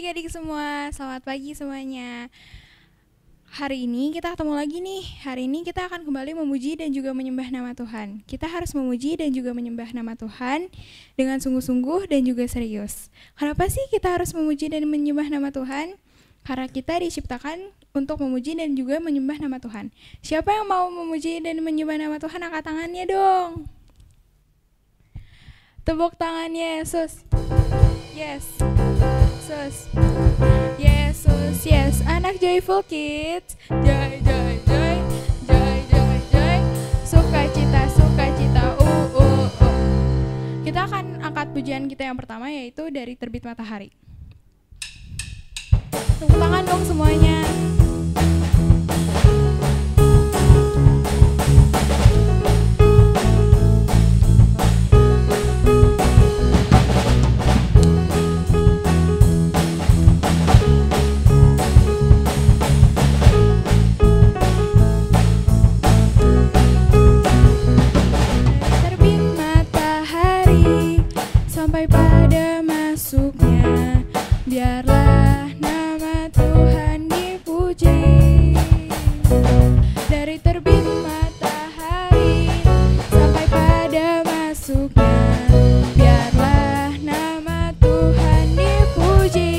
adik-adik semua, selamat pagi semuanya. Hari ini kita ketemu lagi nih. Hari ini kita akan kembali memuji dan juga menyembah nama Tuhan. Kita harus memuji dan juga menyembah nama Tuhan dengan sungguh-sungguh dan juga serius. Kenapa sih kita harus memuji dan menyembah nama Tuhan? Karena kita diciptakan untuk memuji dan juga menyembah nama Tuhan. Siapa yang mau memuji dan menyembah nama Tuhan, angkat tangannya dong. Tepuk tangannya, Yesus. Yes. Yesus. Yesus, yes. Anak Joyful Kids. Joy, joy, joy. Joy, joy, joy. Sukacita, sukacita. Kita akan angkat pujian kita yang pertama, yaitu dari Terbit Matahari. Tepuk tangan dong semuanya. Sampai pada masuknya, biarlah nama Tuhan dipuji. Dari terbit matahari sampai pada masuknya, biarlah nama Tuhan dipuji.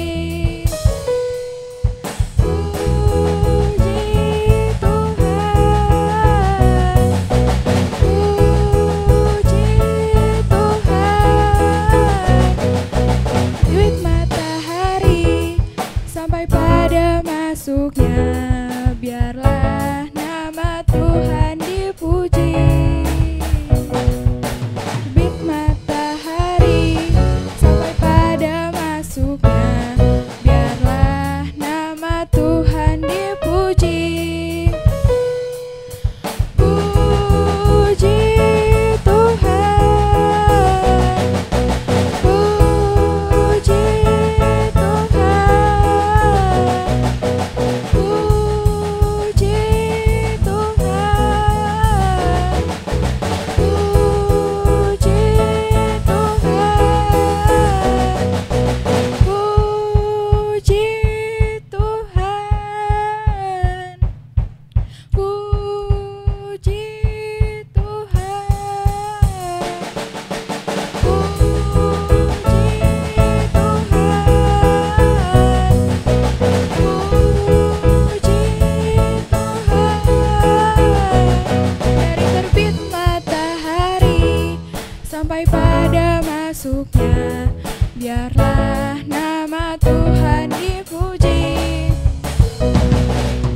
Masuknya, biarlah nama Tuhan dipuji. Terbit matahari sampai pada masuknya, biarlah nama Tuhan dipuji. Puji Tuhan, puji sampai pada masuknya, biarlah nama Tuhan dipuji.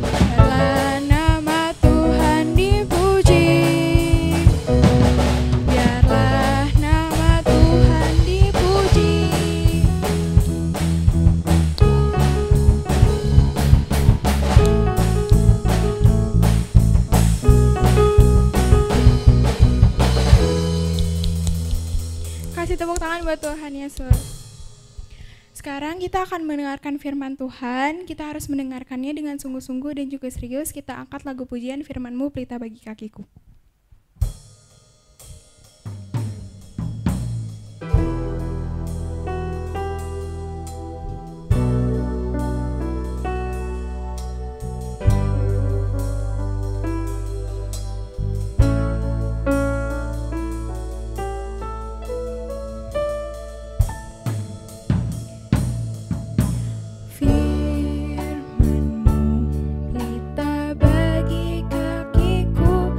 Biarlah nama Tuhan dipuji. Biarlah nama Tuhan dipuji. Kasih tepuk tangan buat Tuhan Yesus. Sekarang kita akan mendengarkan firman Tuhan. Kita harus mendengarkannya dengan sungguh-sungguh dan juga serius. Kita angkat lagu pujian Firman-Mu Pelita Bagi Kakiku. Pelita bagi kakiku,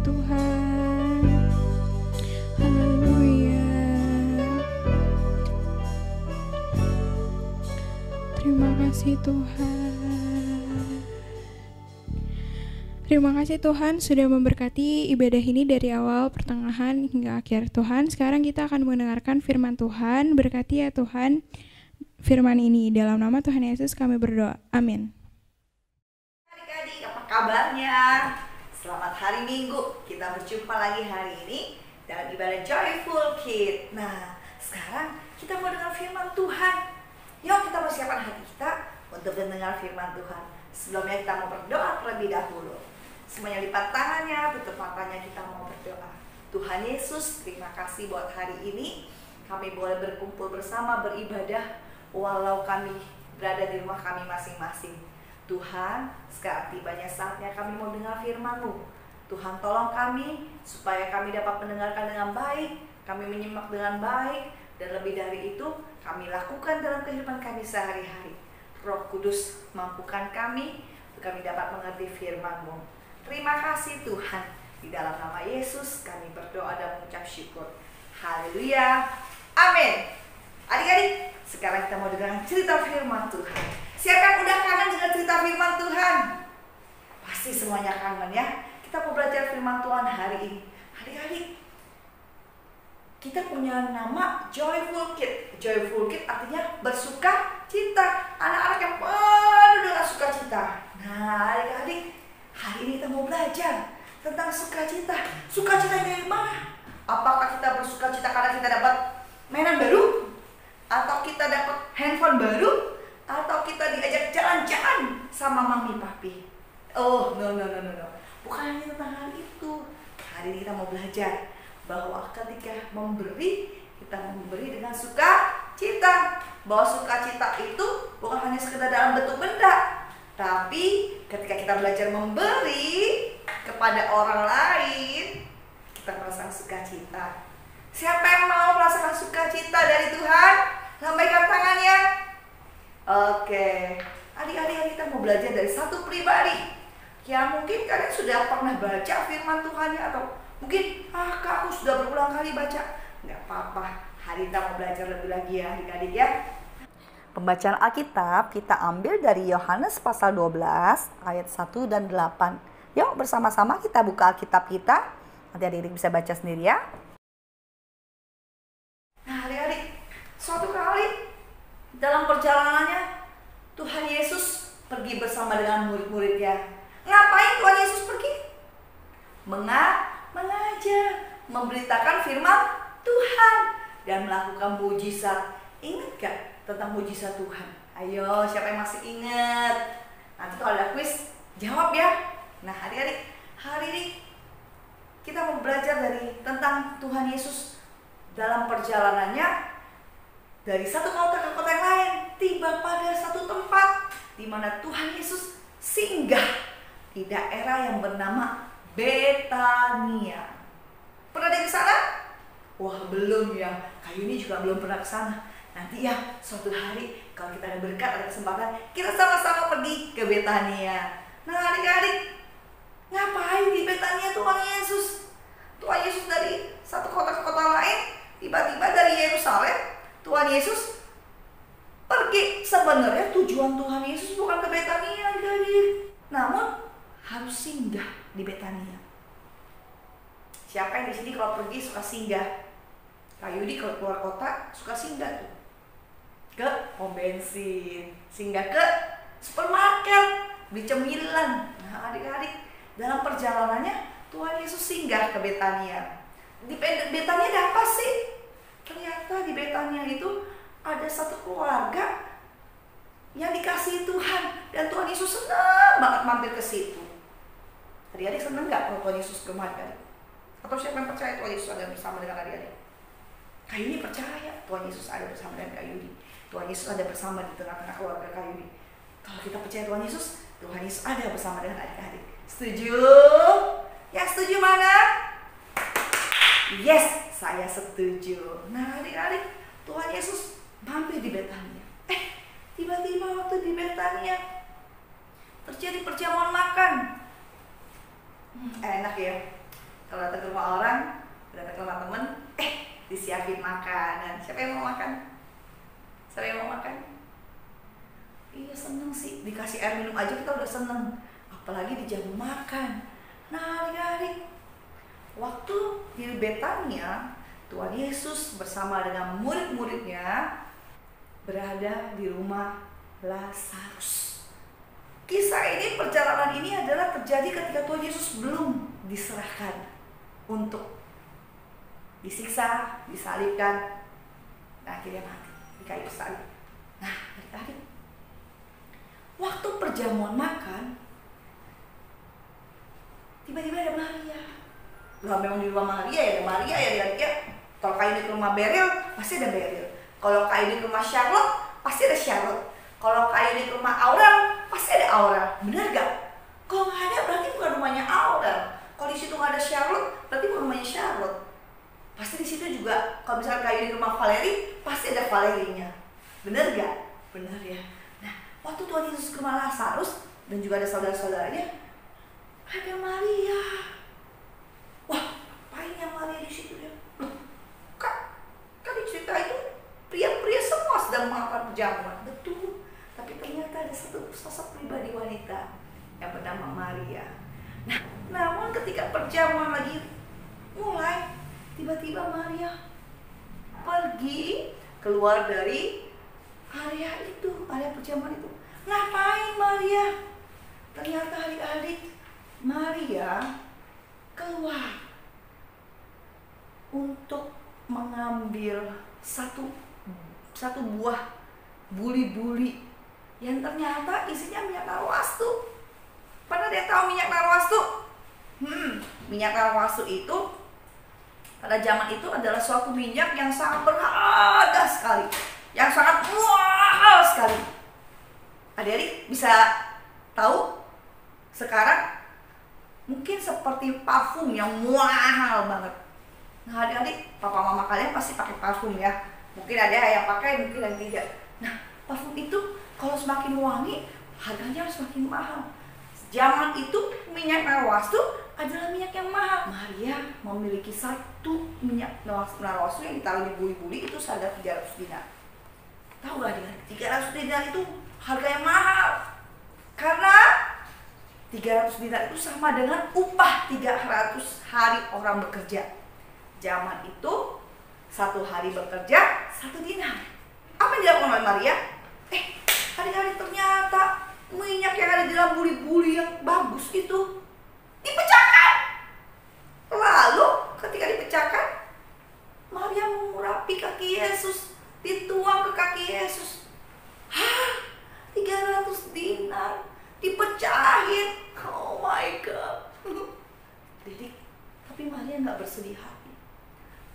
Tuhan. Haleluya. Terima kasih Tuhan. Terima kasih Tuhan sudah memberkati ibadah ini dari awal, pertengahan, hingga akhir. Tuhan, sekarang kita akan mendengarkan firman Tuhan. Berkati ya Tuhan firman ini. Dalam nama Tuhan Yesus kami berdoa. Amin. Adik-adik, apa kabarnya? Selamat hari Minggu. Kita berjumpa lagi hari ini dalam ibadah Joyful Kid. Nah, sekarang kita mau dengar firman Tuhan. Yuk kita persiapkan hati kita untuk mendengar firman Tuhan. Sebelumnya kita mau berdoa terlebih dahulu. Semuanya lipat tangannya, tutup matanya, kita mau berdoa. Tuhan Yesus, terima kasih buat hari ini. Kami boleh berkumpul bersama beribadah walau kami berada di rumah kami masing-masing. Tuhan, sekarang tibanya saatnya kami mau dengar firman-Mu. Tuhan tolong kami supaya kami dapat mendengarkan dengan baik, kami menyimak dengan baik, dan lebih dari itu kami lakukan dalam kehidupan kami sehari-hari. Roh Kudus mampukan kami untuk kami dapat mengerti firman-Mu. Terima kasih Tuhan. Di dalam nama Yesus kami berdoa dan mengucap syukur. Haleluya. Amin. Adik-adik, sekarang kita mau dengar cerita firman Tuhan. Siapa yang udah kangen dengan cerita firman Tuhan? Pasti semuanya kangen ya. Kita mau belajar firman Tuhan hari ini. Adik-adik, kita punya nama Joyful Kid. Joyful Kid artinya bersuka cita. Anak-anak yang penuh dengan sukacita. Nah, adik-adik, hari ini kita mau belajar tentang sukacita. Sukacita dari mana? Apakah kita bersukacita karena kita dapat mainan baru? Atau kita dapat handphone baru? Atau kita diajak jalan-jalan sama mami papi? Oh, no. Bukan hanya tentang hal itu. Hari ini kita mau belajar bahwa ketika memberi, kita memberi dengan sukacita. Bahwa sukacita itu bukan hanya sekedar dalam bentuk benda, tapi ketika kita belajar memberi kepada orang lain, kita merasakan sukacita. Siapa yang mau merasakan sukacita dari Tuhan? Lambaikan tangannya. Oke, adik-adik kita mau belajar dari satu pribadi. Ya mungkin kalian sudah pernah baca firman Tuhan ya, atau mungkin Kak, aku sudah berulang kali baca. Nggak apa-apa, hari kita mau belajar lebih lagi ya adik-adik ya. Pembacaan Alkitab kita ambil dari Yohanes pasal 12 ayat 1 dan 8. Yuk bersama-sama kita buka Alkitab kita. Nanti adik-adik bisa baca sendiri ya. Nah adik-adik, suatu kali dalam perjalanannya Tuhan Yesus pergi bersama dengan murid-muridnya. Ngapain Tuhan Yesus pergi? Mengajar, memberitakan firman Tuhan dan melakukan mujizat. Ingat gak tentang mujizat Tuhan? Ayo, siapa yang masih ingat? Nanti kalau ada kuis, jawab ya. Nah adik-adik, hari ini kita mau belajar tentang Tuhan Yesus dalam perjalanannya dari satu kota ke kota yang lain, tiba pada satu tempat di mana Tuhan Yesus singgah di daerah yang bernama Betania. Pernah ada di sana? Wah belum ya, Kayu ini juga belum pernah ke sana. Nanti ya suatu hari kalau kita ada berkat, ada kesempatan, kita sama-sama pergi ke Betania. Nah adik-adik, ngapain di Betania Tuhan Yesus? Tuhan Yesus dari satu kota ke kota lain, tiba-tiba dari Yerusalem Tuhan Yesus pergi. Sebenarnya tujuan Tuhan Yesus bukan ke Betania adik-adik, namun harus singgah di Betania. Siapa yang di sini kalau pergi suka singgah? Kayudi kalau keluar kota suka singgah tuh ke pom bensin, singgah ke supermarket, beli cemilan. Nah adik-adik, dalam perjalanannya Tuhan Yesus singgah ke Betania. Di Betania ada apa sih? Ternyata di Betania itu ada satu keluarga yang dikasihi Tuhan, dan Tuhan Yesus senang banget mampir ke situ. Adik-adik senang gak kalau Tuhan Yesus ke rumah adik-adik? Atau siapa yang percaya Tuhan Yesus ada bersama dengan adik-adik? Kayudi percaya Tuhan Yesus ada bersama dengan Kayudi. Tuhan Yesus ada bersama di tengah-tengah keluarga Kayudi. Kalau kita percaya Tuhan Yesus ada bersama dengan adik-adik. Setuju? Yang setuju mana? Yes, saya setuju. Nah adik-adik, Tuhan Yesus mampir di Betania. Tiba-tiba waktu di Betania terjadi perjamuan makan. Enak ya. datang ke rumah orang, datang ke rumah temen, disiapin makanan. Siapa yang mau makan? Siapa yang mau makan? Iya, seneng sih, dikasih air minum aja kita udah seneng, apalagi dijamu makan. Nah adik-adik, waktu di Betania, Tuhan Yesus bersama dengan murid-muridnya berada di rumah Lazarus. Kisah ini, perjalanan ini adalah terjadi ketika Tuhan Yesus belum diserahkan untuk disiksa, disalibkan, dan akhirnya mati di kayu salib. Nah, adik-adik, waktu perjamuan makan, tiba-tiba ada Maria. Lah memang di rumah Maria ya, ada Maria ya dia. Kalau kayak di rumah Beryl, pasti ada Beryl. Kalau kayak di rumah Charlotte, pasti ada Charlotte. Kalau kayak di rumah Aurel, pasti ada Aurel. Bener gak? Kalau nggak ada, berarti bukan rumahnya Aurel. Kalau di situ nggak ada Charlotte, berarti bukan rumahnya Charlotte. Pasti di situ juga, kalau misalnya kayak di rumah Valerie, pasti ada Valerinya. Bener gak? Bener ya. Nah, waktu Tuhan Yesus ke rumah Lazarus dan juga ada saudara-saudaranya, ada Maria. Wah, apainnya Maria di situ ya? Kan di cerita itu pria-pria semua sedang melakukan perjamuan, betul. Tapi ternyata ada satu sosok pribadi wanita yang bernama Maria. Nah, namun ketika perjamuan lagi mulai, tiba-tiba Maria pergi keluar dari area itu, area perjamuan itu. Ngapain Maria? Ternyata adik-adik, Maria keluar untuk mengambil satu buah buli-buli yang ternyata isinya minyak narwastu. Pernah dia tahu minyak narwastu? Minyak narwastu itu pada zaman itu adalah suatu minyak yang sangat berharga sekali, yang sangat mahal sekali. Adik-adik bisa tahu sekarang mungkin seperti parfum yang mahal banget. Nah adik-adik, papa mama kalian pasti pakai parfum ya. Mungkin ada yang pakai, mungkin yang tidak. Nah parfum itu kalau semakin wangi, harganya harus semakin mahal. Zaman itu minyak narwastu adalah minyak yang mahal. Maria memiliki satu minyak narwastu yang ditaruh di buli-buli itu seharga 300 dinar. Tahu gak adik-adik? 300 dinar itu harga yang mahal. Karena 300 dinar itu sama dengan upah 300 hari orang bekerja. Zaman itu 1 hari bekerja 1 dinar. Apa yang dilakukan oleh Maria? Hari-hari ternyata minyak yang ada di dalam buli-buli yang bagus itu dipecahkan. Lalu ketika dipecahkan, Maria mengurapi kaki Yesus, dituang ke kaki Yesus. 300 dinar dipecahin. Oh my God. Jadi, tapi Maria nggak bersedih hati.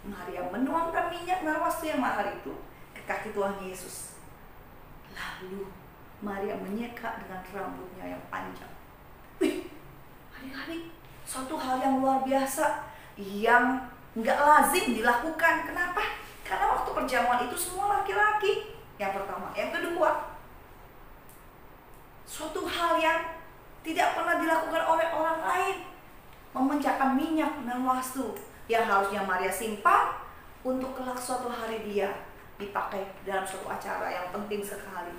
Maria menuangkan minyak narwastu yang mahal itu ke kaki Tuhan Yesus. Lalu Maria menyeka dengan rambutnya yang panjang. Adik-adik, suatu hal yang luar biasa yang nggak lazim dilakukan. Kenapa? Karena waktu perjamuan itu semua laki-laki. Yang pertama, yang kedua, suatu hal yang tidak pernah dilakukan oleh orang lain, memenjamkan minyak narwastu yang harusnya Maria simpan untuk kelak suatu hari dia dipakai dalam suatu acara yang penting sekali.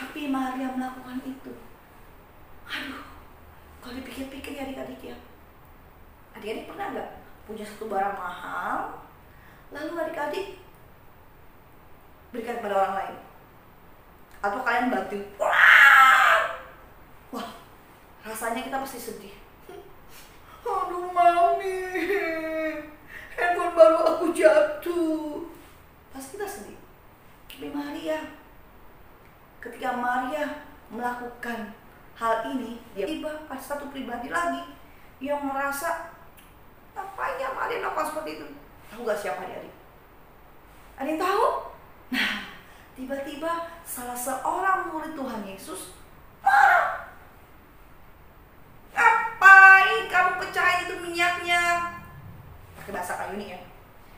Tapi Maria melakukan itu. Aduh, kalau dipikir-pikir ya adik-adik ya, adik-adik pernah nggak punya satu barang mahal, lalu adik-adik berikan kepada orang lain, atau kalian bantu, wah, rasanya kita pasti sedih. Aduh mami, handphone baru aku jatuh. Pasti kita sedih. Tapi Maria, ketika Maria melakukan hal ini, dia tiba ada satu pribadi lagi yang merasa, ngapain ya Maria melakukan seperti itu? Tahu gak siapa dia? Ada yang tahu? Nah, tiba-tiba salah seorang murid Tuhan Yesus marah. Ngapain kamu pecahin itu minyaknya? Pakai bahasa kayu ini ya.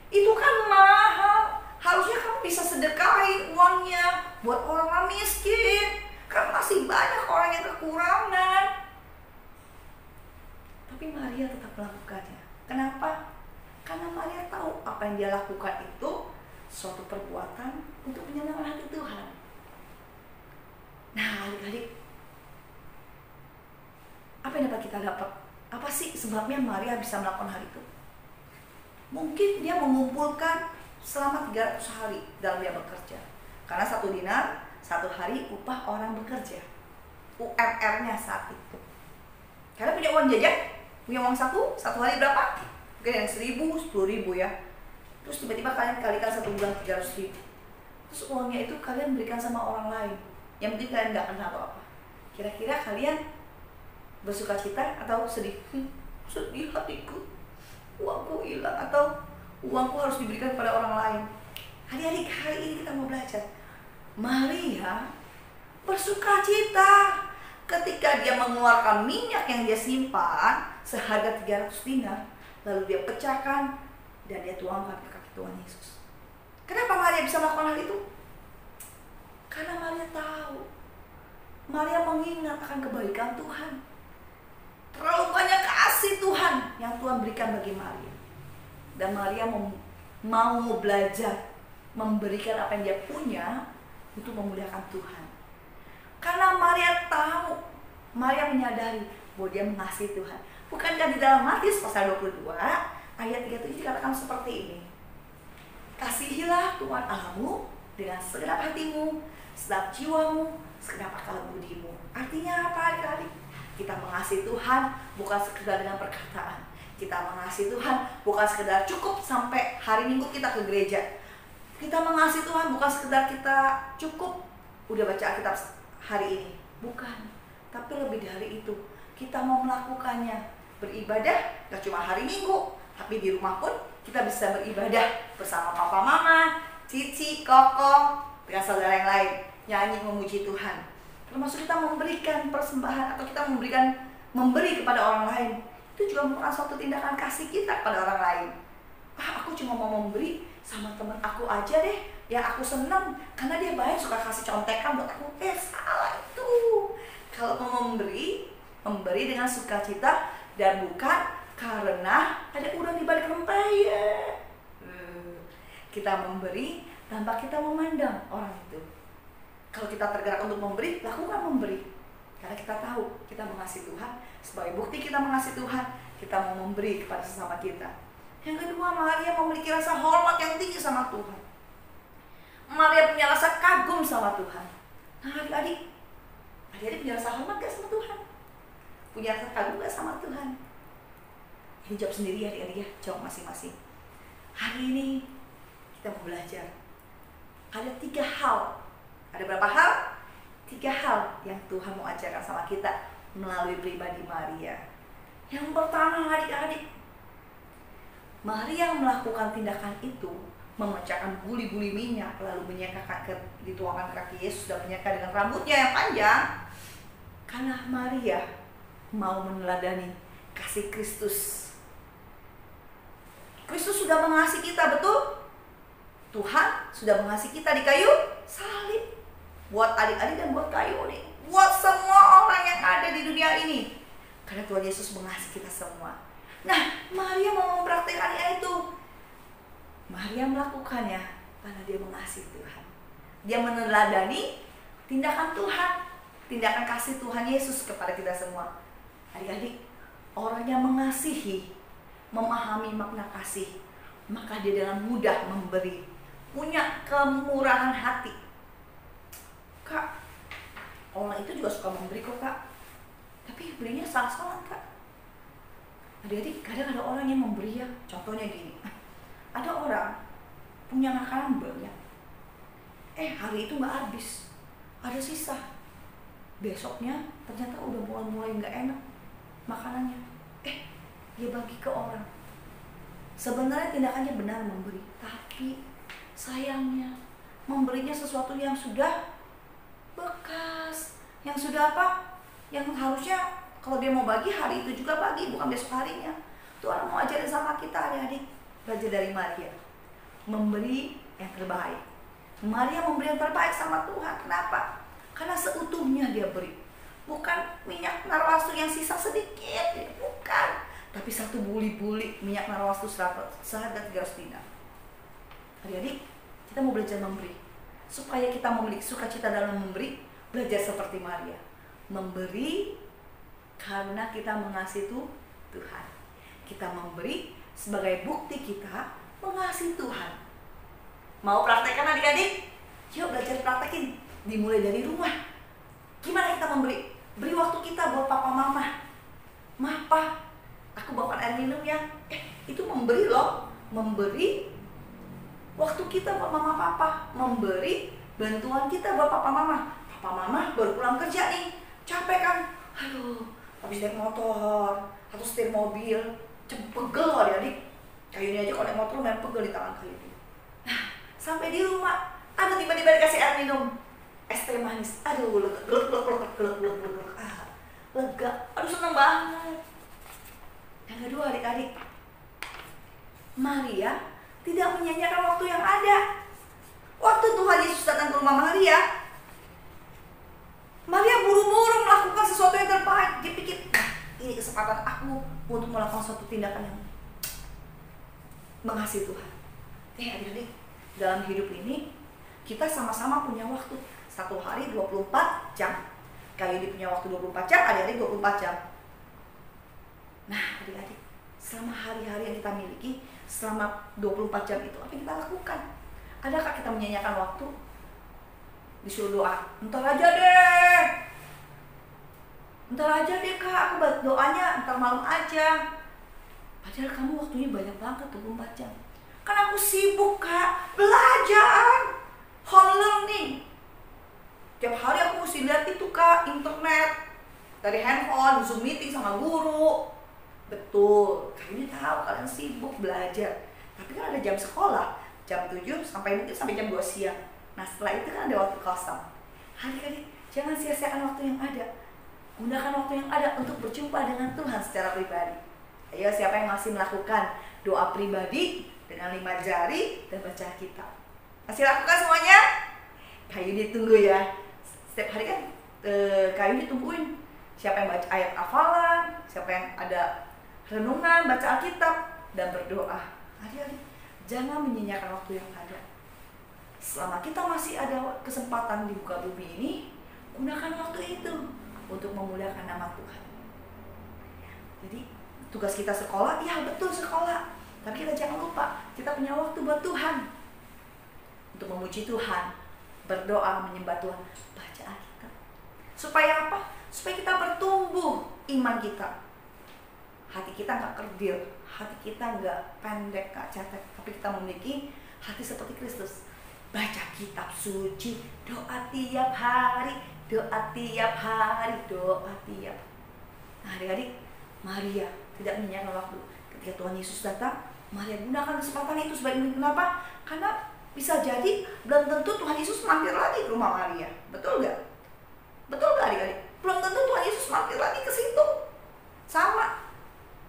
Itu kan mahal. Harusnya kamu bisa sedekahin uangnya buat orang miskin. Kan masih banyak orang yang kekurangan. Tapi Maria tetap melakukannya. Kenapa? Karena Maria tahu apa yang dia lakukan itu suatu perbuatan untuk menyenangkan hati Tuhan. Nah, adik-adik, apa yang dapat kita dapat? Apa sih sebabnya Maria bisa melakukan hal itu? Mungkin dia mengumpulkan selama 300 hari dalam dia bekerja. Karena 1 dinar, 1 hari upah orang bekerja. UMR-nya saat itu. Karena punya uang jajan, punya uang satu hari berapa? Mungkin yang 1.000, 10.000 ya. Terus tiba-tiba kalian kalikan 1 bulan 300.000. Terus uangnya itu kalian berikan sama orang lain yang mungkin kalian gak kenal apa-apa. Kira-kira kalian bersuka cita atau sedih? Sedih hatiku, uangku hilang, atau uangku harus diberikan kepada orang lain. Adik-adik, hari ini kita mau belajar. Maria bersuka cita ketika dia mengeluarkan minyak yang dia simpan seharga 300 dinar, lalu dia pecahkan dan dia tuangkan ke kaki Tuhan Yesus. Kenapa Maria bisa melakukan hal itu? Karena Maria tahu, Maria mengingat akan kebaikan Tuhan. Terlalu banyak kasih Tuhan yang Tuhan berikan bagi Maria. Dan Maria mau belajar memberikan apa yang dia punya untuk memuliakan Tuhan. Karena Maria tahu, Maria menyadari bahwa dia mengasihi Tuhan. Bukankah di dalam Matius pasal 22 ayat 37 dikatakan seperti ini? Kasihilah Tuhan Allahmu dengan segenap hatimu, segenap jiwamu, segenap akal budimu. Artinya apa, adik-adik? Kita mengasihi Tuhan bukan sekedar dengan perkataan. Kita mengasihi Tuhan bukan sekedar cukup sampai hari Minggu kita ke gereja. Kita mengasihi Tuhan bukan sekedar kita cukup udah baca Alkitab hari ini. Bukan. Tapi lebih dari itu, kita mau melakukannya. Beribadah gak cuma hari Minggu, tapi di rumah pun kita bisa beribadah bersama papa mama, cici, koko, dengan saudara yang lain, nyanyi memuji Tuhan. Termasuk kita memberikan persembahan atau kita memberi kepada orang lain. Itu juga merupakan suatu tindakan kasih kita kepada orang lain. Aku cuma mau memberi sama teman aku aja deh, yang aku senang karena dia baik, suka kasih contekan buat aku. Salah itu. Kalau mau memberi dengan sukacita dan bukan karena ada uang di balik rempeyek. Kita memberi tanpa kita memandang orang itu. Kalau kita tergerak untuk memberi, lakukan memberi. Karena kita tahu kita mengasihi Tuhan. Sebagai bukti kita mengasihi Tuhan, kita mau memberi kepada sesama kita. Yang kedua, Maria memiliki rasa hormat yang tinggi sama Tuhan. Maria punya rasa kagum sama Tuhan. Nah, adik-adik punya rasa hormat gak sama Tuhan? Punya rasa kagum gak sama Tuhan? Ini jawab sendiri ya, adik-adik ya. Jawab masing-masing. Hari ini kita mau belajar. Ada 3 hal. Ada berapa hal? 3 hal yang Tuhan mau ajarkan sama kita melalui pribadi Maria. Yang pertama, adik-adik, Maria melakukan tindakan itu, memecahkan buli-buli minyak, lalu dituangkan ke kaki Yesus dan menyeka dengan rambutnya yang panjang. Karena Maria mau meneladani kasih Kristus. Kristus sudah mengasihi kita, betul? Tuhan sudah mengasihi kita di kayu salib. Buat adik-adik dan buat kayu nih, buat semua orang yang ada di dunia ini. Karena Tuhan Yesus mengasihi kita semua. Nah, Maria mau mempraktikkannya itu. Maria melakukannya karena dia mengasihi Tuhan. Dia meneladani tindakan Tuhan, tindakan kasih Tuhan Yesus kepada kita semua. Adik-adik, orang yang mengasihi, memahami makna kasih, maka dia dengan mudah memberi, punya kemurahan hati. Kak, orang itu juga suka memberi kok, Kak. Tapi berinya salah-salah, Kak. Adik-adik, kadang ada orang yang memberi ya. Contohnya gini, ada orang punya makanan banyak, hari itu gak habis, ada sisa. Besoknya ternyata udah mulai gak enak makanannya. Dia bagi ke orang. Sebenarnya tindakannya benar memberi, tapi sayangnya memberinya sesuatu yang sudah bekas, yang sudah apa? Yang harusnya kalau dia mau bagi hari itu juga bagi, bukan besok harinya. Tuhan mau ajarin sama kita, adik-adik, belajar dari Maria, memberi yang terbaik. Maria memberi yang terbaik sama Tuhan. Kenapa? Karena seutuhnya dia beri, bukan minyak narwastu yang sisa sedikit, bukan. tapi satu buli-buli minyak narwastu seharga 300 dinar. Adik-adik, kita mau belajar memberi. Supaya kita memiliki sukacita dalam memberi, belajar seperti Maria. Memberi karena kita mengasihi Tuhan. Kita memberi sebagai bukti kita mengasihi Tuhan. Mau praktekkan adik-adik? Yuk belajar praktekin. Dimulai dari rumah. Gimana kita memberi? Beri waktu kita buat papa mama. Ma, pa, aku bawakan air minum ya. Itu memberi loh. Memberi waktu kita buat mama papa. Memberi bantuan kita buat papa mama. Papa mama baru pulang kerja nih, capek kan? Aduh, habis naik motor atau setir mobil, pegel loh adik-adik. Kayu ini aja kalau naik motor main pegel di tangan kayu ini. Nah, sampai di rumah, aduh tiba-tiba dikasih air minum, es teh manis. Aduh, lega. Aduh seneng banget. Yang kedua adik-adik, Maria tidak menyanyiakan waktu yang ada. Waktu Tuhan Yesus datang ke rumah Maria, Maria buru-buru melakukan sesuatu yang terbaik. Dia pikir, nah ini kesempatan aku untuk melakukan suatu tindakan yang mengasihi Tuhan. Adik-adik, dalam hidup ini kita sama-sama punya waktu. Satu hari 24 jam. Kayak dia punya waktu 24 jam, adik-adik 24 jam. Nah adik-adik, selama hari-hari yang kita miliki, selama 24 jam itu apa yang kita lakukan? Adakah kita menyanyiakan waktu? Disuruh doa, ntar aja deh kak, aku buat doanya ntar malam aja. Padahal kamu waktunya banyak banget, 24 jam. Kan aku sibuk kak, belajar, home learning. Tiap hari aku mesti lihat itu kak, internet, dari handphone, Zoom meeting sama guru. Betul, kalian tahu kalian sibuk belajar. Tapi kan ada jam sekolah, jam 7 sampai jam 2 siang. Nah setelah itu kan ada waktu kosong. Adik-adik, jangan sia-siakan waktu yang ada. Gunakan waktu yang ada untuk berjumpa dengan Tuhan secara pribadi. Ayo siapa yang masih melakukan doa pribadi dengan 5 jari dan baca kitab? Masih lakukan semuanya? Kayu ditunggu ya. Setiap hari kan kayu ditungguin. Siapa yang baca ayat hafalan, siapa yang ada renungan, baca Alkitab dan berdoa. Adik-adik, jangan menyanyiakan waktu yang ada. Selama kita masih ada kesempatan di muka bumi ini, gunakan waktu itu untuk memuliakan nama Tuhan. Jadi tugas kita sekolah, ya betul sekolah. Tapi kita jangan lupa, kita punya waktu buat Tuhan. Untuk memuji Tuhan, berdoa, menyembah Tuhan, baca Alkitab. Supaya apa? Supaya kita bertumbuh iman kita. Hati kita gak kerdil, hati kita gak pendek, gak cetek. Tapi kita memiliki hati seperti Kristus. Baca kitab suci, doa tiap hari, doa tiap hari, doa tiap. Nah adik-adik, Maria tidak menyanyiakan waktu. Ketika Tuhan Yesus datang, Maria gunakan kesempatan itu sebagai mungkin. Kenapa? Karena bisa jadi belum tentu Tuhan Yesus mampir lagi ke rumah Maria. Betul gak? Betul gak adik-adik? Belum tentu Tuhan Yesus mampir lagi ke situ. Sama.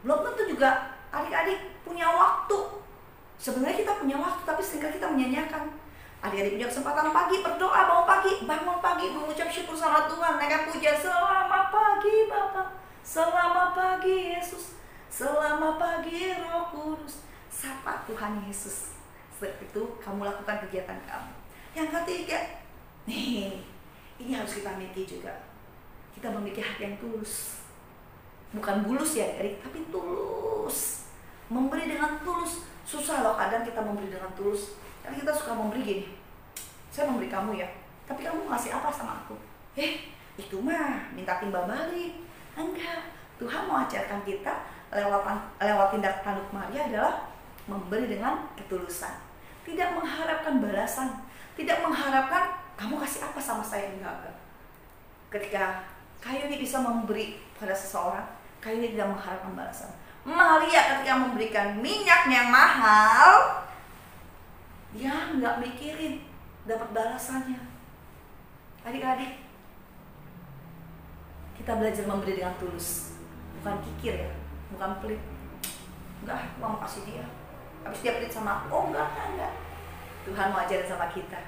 Belum tentu juga adik-adik punya waktu. Sebenarnya kita punya waktu, tapi seringkali kita menyanyiakan. Adik-adik punya kesempatan pagi berdoa, bangun pagi mengucap syukur sama Tuhan, naikkan pujian, selamat pagi Bapa, selamat pagi Yesus, selamat pagi Roh Kudus. Sapa Tuhan Yesus. Setelah itu kamu lakukan kegiatan kamu. Yang ketiga, nih, ini harus kita miliki juga. Kita memiliki hati yang tulus. Bukan bulus ya adik-adik, tapi tulus. Memberi dengan tulus. Susah loh kadang kita memberi dengan tulus. Karena kita suka memberi gini, saya memberi kamu ya, tapi kamu ngasih apa sama aku? Itu mah minta timbal balik. Enggak, Tuhan mau ajarkan kita lewat tindak tanduk Maria adalah memberi dengan ketulusan. Tidak mengharapkan balasan, tidak mengharapkan kamu kasih apa sama saya, enggak. Ketika kayu ini bisa memberi pada seseorang, kayu ini tidak mengharapkan balasan. Maria ketika memberikan minyak yang mahal, dia nggak mikirin dapat balasannya. Adik-adik, kita belajar memberi dengan tulus, bukan kikir ya, bukan pelit. Enggak, aku mau kasih dia, habis dia pelit sama aku. Oh enggak. Tuhan mau ajarin sama kita,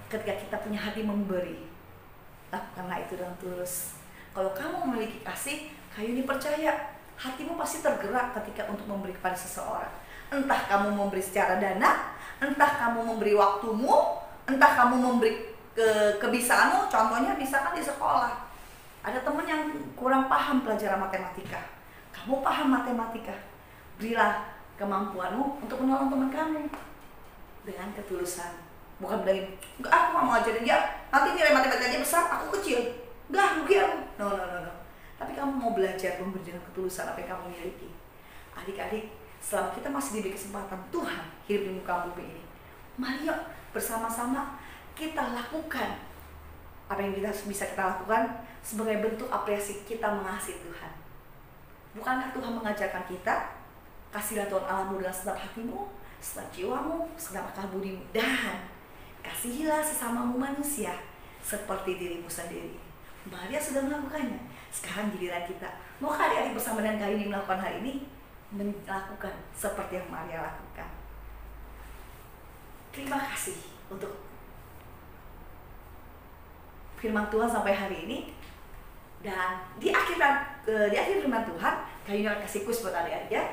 ketika kita punya hati memberi, lakukanlah itu dengan tulus. Kalau kamu memiliki kasih, kayu ini percaya hatimu pasti tergerak ketika untuk memberi kepada seseorang. Entah kamu memberi secara dana, entah kamu memberi waktumu, entah kamu memberi kebisaanmu. Contohnya misalkan di sekolah, ada teman yang kurang paham pelajaran matematika. Kamu paham matematika, berilah kemampuanmu untuk menolong teman kamu dengan ketulusan. Bukan bilang, enggak, aku gak mau ajarin dia, nanti nilai matematikanya besar, aku kecil. Enggak, rugi aku. No. Tapi kamu mau belajar memberi dengan ketulusan apa yang kamu miliki. Adik-adik, selama kita masih diberi kesempatan Tuhan hidup di muka bumi ini, mari yuk bersama-sama kita lakukan apa yang bisa kita lakukan sebagai bentuk apresiasi kita mengasihi Tuhan. Bukankah Tuhan mengajarkan kita, kasihlah Tuhan Allahmu dengan segenap hatimu, segenap jiwamu, segenap akal budimu, dan kasihilah sesamamu manusia seperti dirimu sendiri. Maria sudah melakukannya. Sekarang giliran kita. Maukah adik-adik bersama dengan kali ini melakukan hal ini? Melakukan seperti yang Maria lakukan. Terima kasih untuk firman Tuhan sampai hari ini. Dan di akhir firman Tuhan, kali ini akan kasih kuis buat adik-adik ya.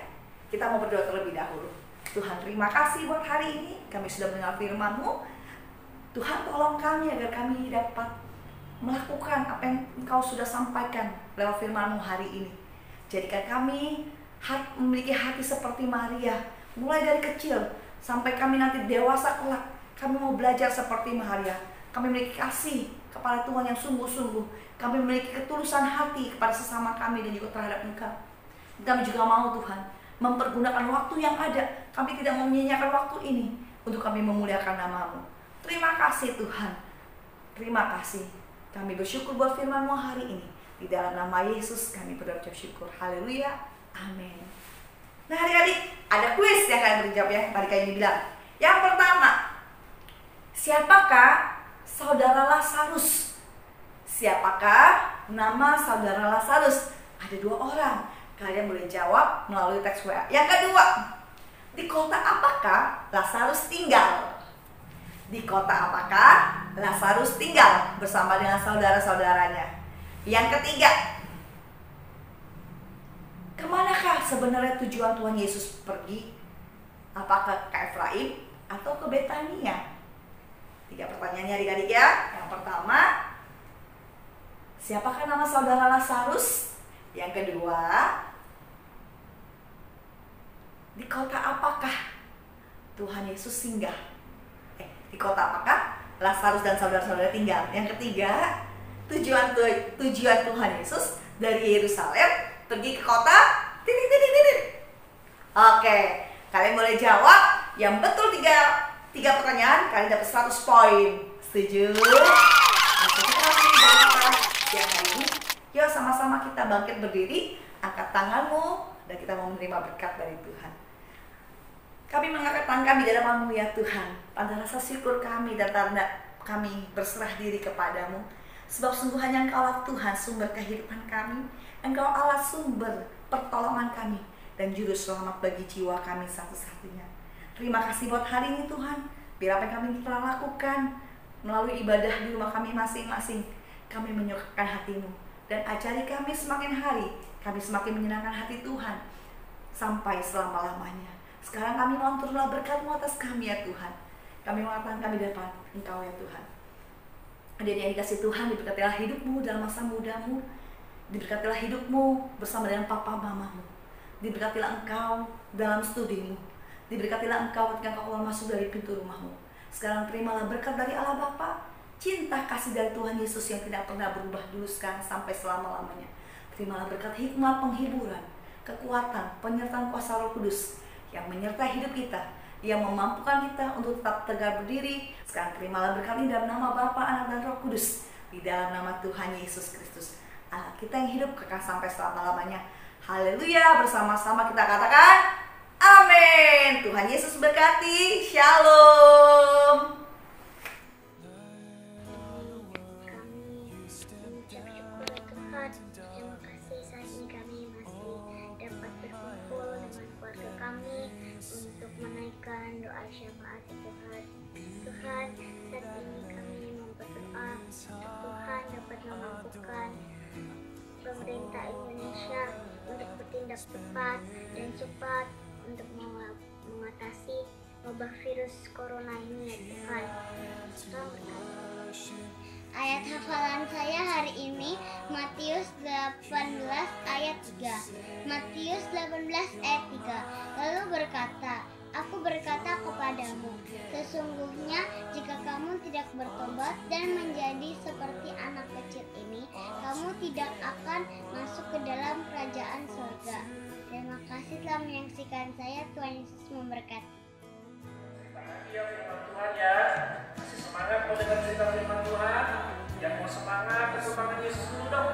Kita mau berdoa terlebih dahulu. Tuhan, terima kasih buat hari ini. Kami sudah mendengar firman-Mu. Tuhan, tolong kami agar kami dapat melakukan apa yang Engkau sudah sampaikan lewat firman-Mu hari ini. Jadikan kami memiliki hati seperti Maria, mulai dari kecil sampai kami nanti dewasa kelak. Kami mau belajar seperti Maria. Kami memiliki kasih kepada Tuhan yang sungguh-sungguh. Kami memiliki ketulusan hati kepada sesama kami dan juga terhadap Engkau. Kami juga mau Tuhan mempergunakan waktu yang ada. Kami tidak mau menyia-nyiakan waktu ini untuk kami memuliakan nama-Mu. Terima kasih Tuhan. Terima kasih. Kami bersyukur buat firman-Mu hari ini. Di dalam nama Yesus kami berucap syukur. Haleluya. Amin. Nah adik-adik, ada kuis yang kalian berjawab ya. Tadi kalian bilang. Yang pertama, siapakah saudara Lazarus? Siapakah nama saudara Lazarus? Ada 2 orang. Kalian boleh jawab melalui teks WA. Yang kedua, di kota apakah Lazarus tinggal? Di kota apakah Lazarus tinggal bersama dengan saudara-saudaranya? Yang ketiga, kemanakah sebenarnya tujuan Tuhan Yesus pergi? Apakah ke Efraim atau ke Betania? 3 pertanyaannya adik-adik ya. Yang pertama, siapakah nama saudara Lazarus? Yang kedua, di kota apakah Tuhan Yesus singgah? Di kota apakah Lazarus dan saudara-saudara tinggal? Yang ketiga, tujuan Tuhan Yesus dari Yerusalem pergi ke kota titik. Oke, kalian boleh jawab yang betul 3 pertanyaan, kalian dapat 100 poin. Setuju? Siap hari ini, yuk sama-sama kita bangkit berdiri, angkat tanganmu, dan kita mau menerima berkat dari Tuhan. Kami mengangkat tangan kami dalam nama-Mu ya Tuhan. Tanda rasa syukur kami dan tanda kami berserah diri kepadamu. Sebab sungguh hanya Engkaulah Tuhan sumber kehidupan kami. Engkau Allah sumber pertolongan kami dan juru selamat bagi jiwa kami satu-satunya. Terima kasih buat hari ini Tuhan. Biar apa yang kami telah lakukan melalui ibadah di rumah kami masing-masing, kami menyukakan hati-Mu. Dan ajari kami semakin hari, kami semakin menyenangkan hati Tuhan sampai selama-lamanya. Sekarang kami mohon turunlah berkat-Mu atas kami ya Tuhan. Kami mengatakan kami dapat Engkau ya Tuhan. Adik yang dikasih Tuhan, diberkatilah hidupmu dalam masa mudamu. Diberkatilah hidupmu bersama dengan papa mamamu. Diberkatilah engkau dalam studimu. Diberkatilah engkau ketika engkau keluar masuk dari pintu rumahmu. Sekarang terimalah berkat dari Allah Bapa, cinta kasih dari Tuhan Yesus yang tidak pernah berubah dulu sekarang sampai selama-lamanya. Terimalah berkat hikmat penghiburan, kekuatan, penyertaan kuasa Roh Kudus yang menyertai hidup kita, yang memampukan kita untuk tetap tegar berdiri. Sekarang terimalah berkat ini dalam nama Bapa, Anak, dan Roh Kudus, di dalam nama Tuhan Yesus Kristus, Allah kita yang hidup kekal sampai selama-lamanya. Haleluya, bersama-sama kita katakan amin. Tuhan Yesus berkati. Shalom. Terima kasih saat ini kami masih dapat berkumpul dengan keluarga kami untuk menaikkan doa syafaat Tuhan. Tuhan, saat ini kami mau berdoa Tuhan dapat memampukan pemerintah Indonesia untuk bertindak bertindak tepat dan cepat untuk mengatasi wabah virus corona ini ya Tuhan. Tolong berkati. Ayat hafalan saya hari ini Matius 18 ayat 3. Matius 18 ayat 3. Lalu berkata, Aku berkata kepadamu, sesungguhnya jika kamu tidak bertobat dan menjadi seperti anak kecil ini, kamu tidak akan masuk ke dalam kerajaan surga. Terima kasih telah menyaksikan saya. Tuhan Yesus memberkati. Ya firman Tuhan ya, masih semangat mau dengar cerita firman Tuhan? Yang mau semangat, kesemangat Yesus dulu dong.